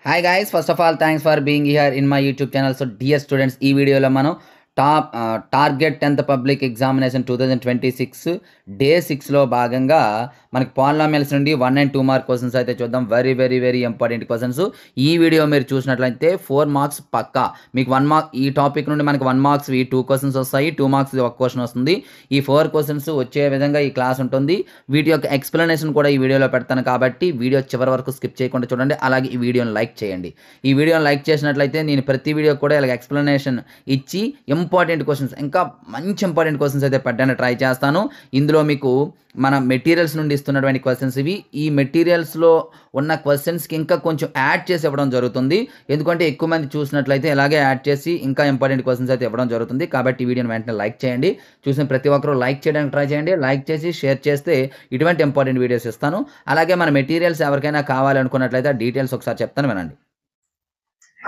Hi guys, first of all, thanks for being here in my YouTube channel. So, dear students, ఈ వీడియోలో మనం target 10th public examination 2026 day 6లో భాగంగా మనకి polynomials నుండి 1 and 2 mark questions అయితే చూద్దాం. Very very very important questions. ఈ వీడియో మీరు చూసినట్లయితే 4 మార్క్స్ పక్కా. మీకు 1 మార్క్ ఈ టాపిక్ నుండి మనకి 1 మార్క్స్ 2 క్వశ్చన్స్ వస్తాయి, 2 మార్క్స్ ఒక క్వశ్చన్ వస్తుంది. ఈ 4 క్వశ్చన్స్ వచ్చే విధంగా ఈ క్లాస్ ఉంటుంది. వీటి యొక్క ఎక్స్ప్లెనేషన్ కూడా ఈ వీడియోలో పెడతాను కాబట్టి వీడియో చివరి వరకు స్కిప్ చేయకుండా చూడండి. అలాగే ఈ వీడియోని లైక్ చేయండి. ఈ వీడియోని లైక్ చేసినట్లయితే నేను ప్రతి వీడియో కూడా ఇలా ఎక్స్ప్లెనేషన్ ఇచ్చి ఇంపార్టెంట్ క్వశ్చన్స్, ఇంకా మంచి ఇంపార్టెంట్ క్వశ్చన్స్ అయితే పెట్టడానికి ట్రై చేస్తాను. ఇందులో మీకు మన మెటీరియల్స్ నుండి ఇస్తున్నటువంటి క్వశ్చన్స్ ఇవి. ఈ మెటీరియల్స్లో ఉన్న క్వశ్చన్స్కి ఇంకా కొంచెం యాడ్ చేసి ఇవ్వడం జరుగుతుంది. ఎందుకంటే ఎక్కువ మంది చూసినట్లయితే ఇలాగే యాడ్ చేసి ఇంకా ఇంపార్టెంట్ క్వశ్చన్స్ అయితే ఇవ్వడం జరుగుతుంది. కాబట్టి ఈ వీడియోని వెంటనే లైక్ చేయండి. చూసిన ప్రతి ఒక్కరూ లైక్ చేయడానికి ట్రై చేయండి. లైక్ చేసి షేర్ చేస్తే ఇటువంటి ఇంపార్టెంట్ వీడియోస్ ఇస్తాను. అలాగే మన మెటీరియల్స్ ఎవరికైనా కావాలనుకున్నట్లయితే డీటెయిల్స్ ఒకసారి చెప్తాను, వినండి.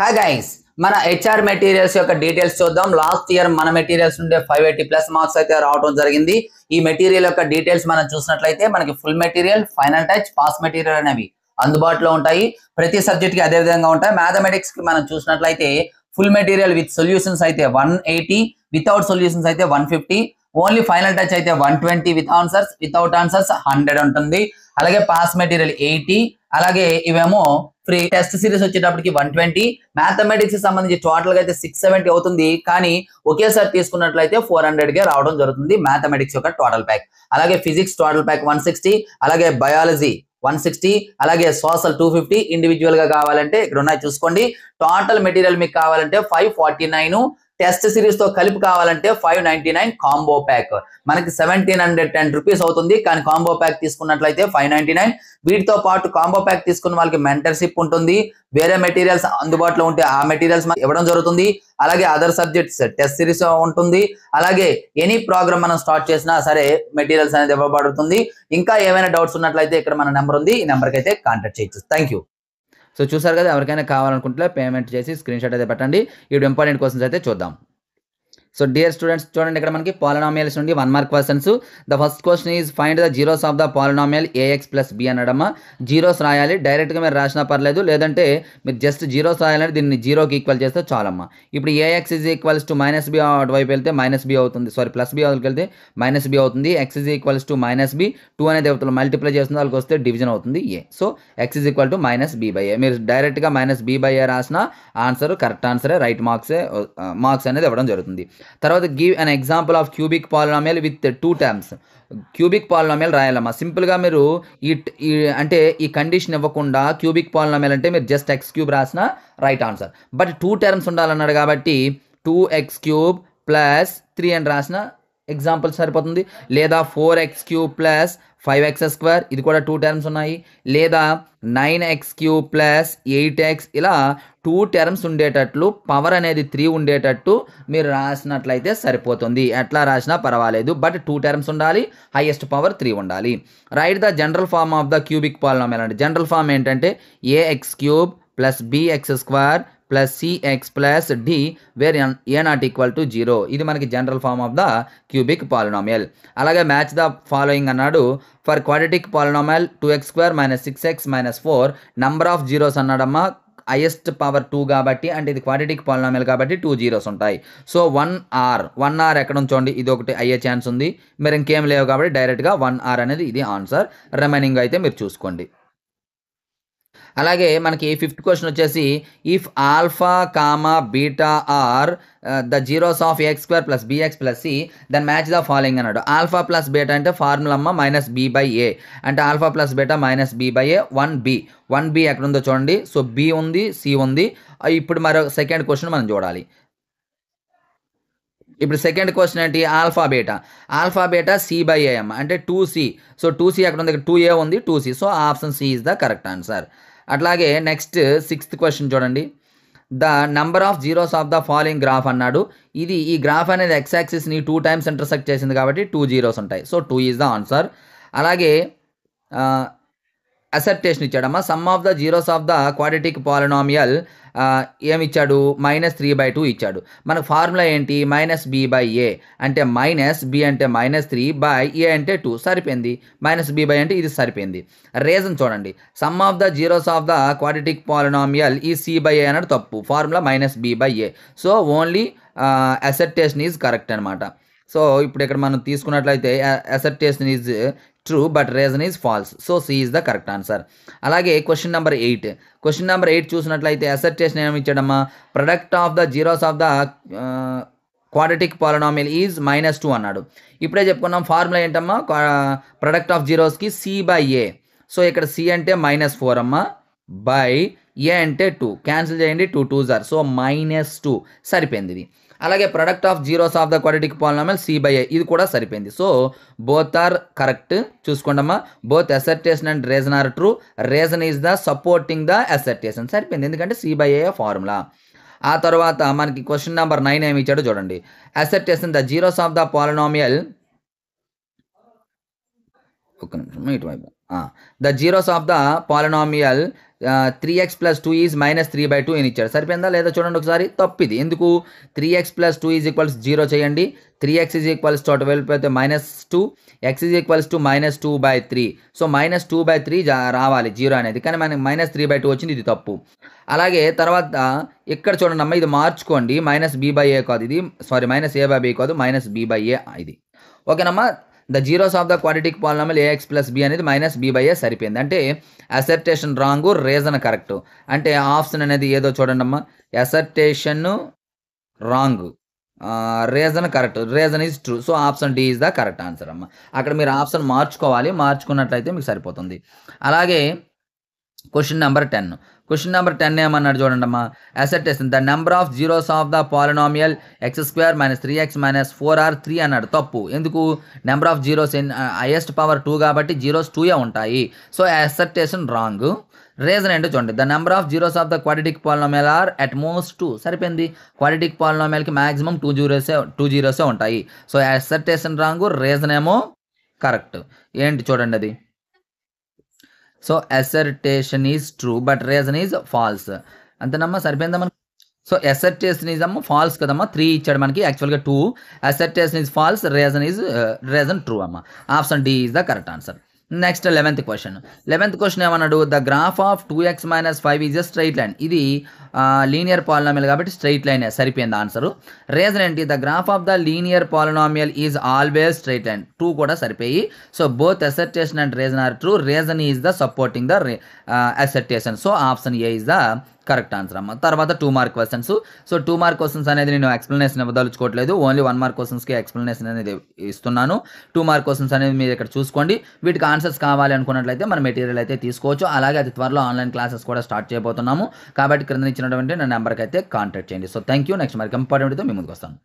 హాయ్ గైస్, మన హెచ్ఆర్ మెటీరియల్స్ యొక్క డీటెయిల్స్ చూద్దాం. లాస్ట్ ఇయర్ మన మెటీరియల్స్ నుండి 580+ మార్క్స్ అయితే రావడం జరిగింది. ఈ మెటీరియల్ యొక్క డీటెయిల్స్ మనం చూసినట్లయితే మనకి full material, final touch, pass material అనేవి అందుబాటులో ఉంటాయి. ప్రతి సబ్జెక్ట్ కి అదే విధంగా ఉంటాయి. మ్యాథమెటిక్స్ కి మనం చూసినట్లయితే ఫుల్ మెటీరియల్ విత్ సొల్యూషన్స్ అయితే 180, వితౌట్ సొల్యూషన్స్ అయితే 150, ఓన్లీ ఫైనల్ టచ్ అయితే 120 విత్ ఆన్సర్స్, వితౌట్ ఆన్సర్స్ 100 ఉంటుంది. అలాగే పాస్ మెటీరియల్ 80, అలాగే ఇవేమో ఫ్రీ. టెస్ట్ సిరీస్ వచ్చేటప్పటికి 120. మ్యాథమెటిక్స్ సంబంధించి టోటల్ గా అయితే 670 అవుతుంది. కానీ ఒకేసారి తీసుకున్నట్లయితే 400 గా రావడం జరుగుతుంది మ్యాథమెటిక్స్ యొక్క టోటల్ ప్యాక్. అలాగే ఫిజిక్స్ టోటల్ ప్యాక్ 160, అలాగే బయాలజీ 160, అలాగే సోషల్ 250. ఇండివిజువల్ గా కావాలంటే ఇక్కడ ఉన్నాయి చూసుకోండి. టోటల్ మెటీరియల్ మీకు కావాలంటే 549, టెస్ట్ సిరీస్ తో కలిపి కావాలంటే 599 కాంబో ప్యాక్. మనకి 1710 రూపీస్ అవుతుంది. కానీ కాంబో ప్యాక్ తీసుకున్నట్లయితే 599. వీటితో పాటు కాంబో ప్యాక్ తీసుకున్న వాళ్ళకి మెంటర్షిప్ ఉంటుంది. వేరే మెటీరియల్స్ అందుబాటులో ఉంటే ఆ మెటీరియల్స్ ఇవ్వడం జరుగుతుంది. అలాగే అదర్ సబ్జెక్ట్స్ టెస్ట్ సిరీస్ ఉంటుంది. అలాగే ఎనీ ప్రోగ్రామ్ మనం స్టార్ట్ చేసినా సరే మెటీరియల్స్ అనేది ఇవ్వబడుతుంది. ఇంకా ఏమైనా డౌట్స్ ఉన్నట్లయితే ఇక్కడ మన నెంబర్ ఉంది, ఈ నెంబర్కి అయితే కాంటాక్ట్ చేయొచ్చు. Thank you. సో చూసారు కదా, ఎవరికైనా కావాలనుకుంటే పేమెంట్ చేసి స్క్రీన్ షాట్ అయితే పెట్టండి. ఇప్పుడు ఇంపార్టెంట్ క్వశ్చన్స్ అయితే చూద్దాం. సో డియర్ స్టూడెంట్స్, చూడండి ఇక్కడ మనకి పాలినామియల్స్ నుండి 1 mark questions. The first question is find the zeros of the polynomial a x plus b అనడమ్మా. జీరోస్ రాయాలి, డైరెక్ట్గా మీరు రాసినా పర్లేదు, లేదంటే మీరు జస్ట్ జీరోస్ రాయాలంటే దీన్ని జీరోకి ఈక్వల్ చేస్తే చాలమ్మా. ఇప్పుడు a x is equals to minus b అటువైపు వెళ్తే మైనస్ బి అవుతుంది, సారీ ప్లస్ బి అవతలకి వెళ్తే మైనస్ బి అవుతుంది. X is equals to minus b, 2 అనేది అవతల మల్టిప్లై చేస్తుంది, వాళ్ళకి వస్తే డివిజన్ అవుతుంది a. So x is equal to minus b by a. మీరు డైరెక్ట్గా మైనస్ బి బై ఏ రాసిన ఆన్సర్ కరెక్ట్ ఆన్సరే, రైట్ మార్క్స్ అనేది ఇవ్వడం జరుగుతుంది. తర్వాత give an example of cubic polynomial with 2 terms. Cubic polynomial రాయాలమ్మా. సింపుల్గా మీరు అంటే ఈ కండిషన్ ఇవ్వకుండా క్యూబిక్ పాలినామియల్ అంటే మీరు జస్ట్ ఎక్స్ క్యూబ్ రాసిన రైట్ ఆన్సర్. బట్ 2 టర్మ్స్ ఉండాలన్నాడు కాబట్టి 2x³ + 3 అని రాసిన ఎగ్జాంపుల్ సరిపోతుంది. లేదా 4x³ + 5x², ఇది కూడా 2 టర్మ్స్ ఉన్నాయి. లేదా 9x³ + 8x, ఇలా 2 టర్మ్స్ ఉండేటట్లు, పవర్ అనేది 3 ఉండేటట్టు మీరు రాసినట్లయితే సరిపోతుంది. ఎట్లా రాసినా పర్వాలేదు, బట్ 2 టర్మ్స్ ఉండాలి, హైయెస్ట్ పవర్ 3 ఉండాలి. Right the general form of the cubic polynomial అంటే జనరల్ ఫార్మ్ ఏంటంటే ax³ + bx² + cx + d where a not equal to 0. ఇది మనకి general form of the cubic polynomial. అలాగే మ్యాచ్ ద ఫాలోయింగ్ అన్నాడు. For quadratic polynomial 2x² - 6x - 4 number of zeros అన్నాడమ్మా. Highest power 2 కాబట్టి, అంటే ఇది క్వాడ్రాటిక్ పాలినామియల్ కాబట్టి 2 జీరోస్ ఉంటాయి. సో 1r ఎక్కడ ఉంచండి, ఇది ఒకటి అయ్యే ఛాన్స్ ఉంది. మీరు ఇంకేం లేవు కాబట్టి డైరెక్ట్గా 1r అనేది ఇది ఆన్సర్. రిమైనింగ్ అయితే మీరు చూసుకోండి. అలాగే మనకి 5th క్వశ్చన్ వచ్చేసి if alpha comma beta are the zeros of x² + bx + c then match the following అన్నాడు. ఆల్ఫా ప్లస్ బీటా అంటే ఫార్ములా అమ్మ -b బై ఏ. అంటే alpha plus beta -b by a. 1b ఎక్కడ ఉందో చూడండి. So b ఉంది, c ఉంది. ఇప్పుడు మరో సెకండ్ క్వశ్చన్ మనం చూడాలి. ఇప్పుడు సెకండ్ క్వశ్చన్ ఏంటి, ఆల్ఫా బీటా సి బై ఏ అమ్మ, అంటే 2c. సో 2c ఎక్కడ ఉంది, ఇక్కడ 2a ఉంది, 2c. So option c is the correct answer. అట్లాగే నెక్స్ట్ 6th క్వశ్చన్ చూడండి. The number of zeros of the following graph అన్నాడు. ఈ గ్రాఫ్ అనేది ఎక్స్ యాక్సిస్ని 2 టైమ్స్ ఇంటర్సెక్ట్ చేసింది కాబట్టి 2 జీరోస్ ఉంటాయి. So 2 is the answer. అలాగే అసెప్టేషన్ ఇచ్చాడమ్మా. Sum of the zeros of the quadratic polynomial ఏమిచ్చాడు -3/2 ఇచ్చాడు. మనకు ఫార్ములా ఏంటి -b/a అంటే -b అంటే -3/a అంటే 2 సరిపోయింది. -b/a అంటే ఇది సరిపోయింది. రీజన్ చూడండి sum of the zeros of the quadratic polynomial ఈ c/a అనేది తప్పు. Formula -b/a. So only assertion is correct అనమాట. సో ఇప్పుడు ఇక్కడ మనం తీసుకున్నట్లయితే assertion is true but reason is false. So C is the correct answer. అలాగే క్వశ్చన్ నెంబర్ 8. క్వశ్చన్ నెంబర్ 8 చూసినట్లయితే అసర్టేషన్ ఏమి ఇచ్చాడమ్మా product of the zeros of the quadratic polynomial is -2 అన్నాడు. ఇప్పుడే చెప్పుకున్నాం ఫార్ములా ఏంటమ్మా ప్రొడక్ట్ ఆఫ్ జీరోస్కి c/a. సో ఇక్కడ c అంటే -4 అమ్మా బై a అంటే 2 క్యాన్సిల్ చేయండి 2 2s ఆర్ సో -2 సరిపోయింది ఇది. అలాగే product of zeros of the quadratic polynomial c/a ఇది కూడా సరిపోయింది. So both are correct. చూసుకోండమ్మా both assertion and reason are true. Reason is the supporting the assertion సరిపోయింది ఎందుకంటే c/a ఫార్ములా. ఆ తర్వాత మనకి క్వశ్చన్ నెంబర్ 9 ఏమి ఇచ్చాడో చూడండి. Assertion the zeros of the polynomial ఒక్క నిమిషం ఇటువైపు the zeros of the polynomial 3x + 2 is -3/2 అని ఇచ్చాడు. సరిపోయిందా లేదా చూడండి ఒకసారి. తప్పిది ఎందుకు 3x + 2 ఈజ్ ఈక్వల్స్ 0 చేయండి. 3x ఈజ్ ఈక్వల్స్ టు అటు వెళ్ళిపోతే -2 x is equals to -2/3. So -2/3 రావాలి 0 అనేది కానీ మనకి -3/2 వచ్చింది ఇది తప్పు. అలాగే తర్వాత ఇక్కడ చూడండి అమ్మ ఇది మార్చుకోండి -b/a కాదు ఇది సారీ -a/b కాదు -b/a ఇది ఓకేనమ్మా. The zeros of the quadratic polynomial ax + b అనేది -b/a సరిపోయింది. అంటే అసర్టేషన్ రాంగ్ రీజన్ కరెక్ట్. అంటే ఆప్షన్ అనేది ఏదో చూడండి అమ్మా assertion wrong reason correct reason is true. So option D is the correct answer అమ్మ. అక్కడ మీరు ఆప్షన్ మార్చుకోవాలి మార్చుకున్నట్లయితే మీకు సరిపోతుంది. అలాగే క్వశ్చన్ నెంబర్ 10. క్వశ్చన్ నెంబర్ 10 ఏమన్నాడు చూడండి అమ్మా assertion the number of zeros of the polynomial x² - 3x - 4 or 3 అన్నాడు. తప్పు ఎందుకు number of zeros highest power 2 కాబట్టి జీరోస్ 2 ఉంటాయి. So assertion wrong. రీజన్ ఏంటో చూడండి the number of zeros of the quadratic polynomial are at most 2 సరిపోయింది. Quadratic పాలినామియల్కి maximum 2 జీరోసే ఉంటాయి. సో అసర్టేషన్ రాంగ్ రీజన్ ఏమో కరెక్ట్. ఏంటి చూడండి అది so assertion is true but reason is false. అంతేనమ్మా సరిపోయిందా మనకి. సో అసర్టేషన్ ఈజ్ అమ్మ ఫాల్స్ కదమ్మా 3 ఇచ్చాడు మనకి యాక్చువల్గా 2. Assertion is false reason true అమ్మ. Option D is the correct answer. Next 11th question. 11th question ఏమన్నాడు the graph of 2x - 5 is a straight line. ఇది లీనియర్ పాలినామియల్ కాబట్టి స్ట్రైట్ లైన్ సరిపోయింది ఆన్సర్. రీజన్ ఏంటి the graph of the linear polynomial is always straight line 2 కూడా సరిపోయి. So both assertion and reason are true. Reason is the supporting the assertion. So option A is the correct answer అమ్మ. తర్వాత 2 mark questions. So 2 mark questions అనేది నేను explanation ఇవ్వదలుచుకోవట్లేదు only 1 mark క్వశ్చన్స్కి explanation అనేది ఇస్తున్నాను. 2 మార్క్ క్వశ్చన్స్ అనేది మీరు ఇక్కడ చూసుకోండి. వీటికి ఆన్సర్స్ కావాలి అనుకున్నట్లయితే మన మెటీరియల్ అయితే తీసుకోవచ్చు. అలాగే అది త్వరలో ఆన్లైన్ క్లాసెస్ కూడా స్టార్ట్ చేయబోతున్నాము కాబట్టి క్రింద ఇచ్చినటువంటి నా నెంబర్కి అయితే కాంటాక్ట్ చేయండి. So thank you. నెక్స్ట్ మరి ఇంపార్టెంట్తో మీ ముందుకు వస్తాను.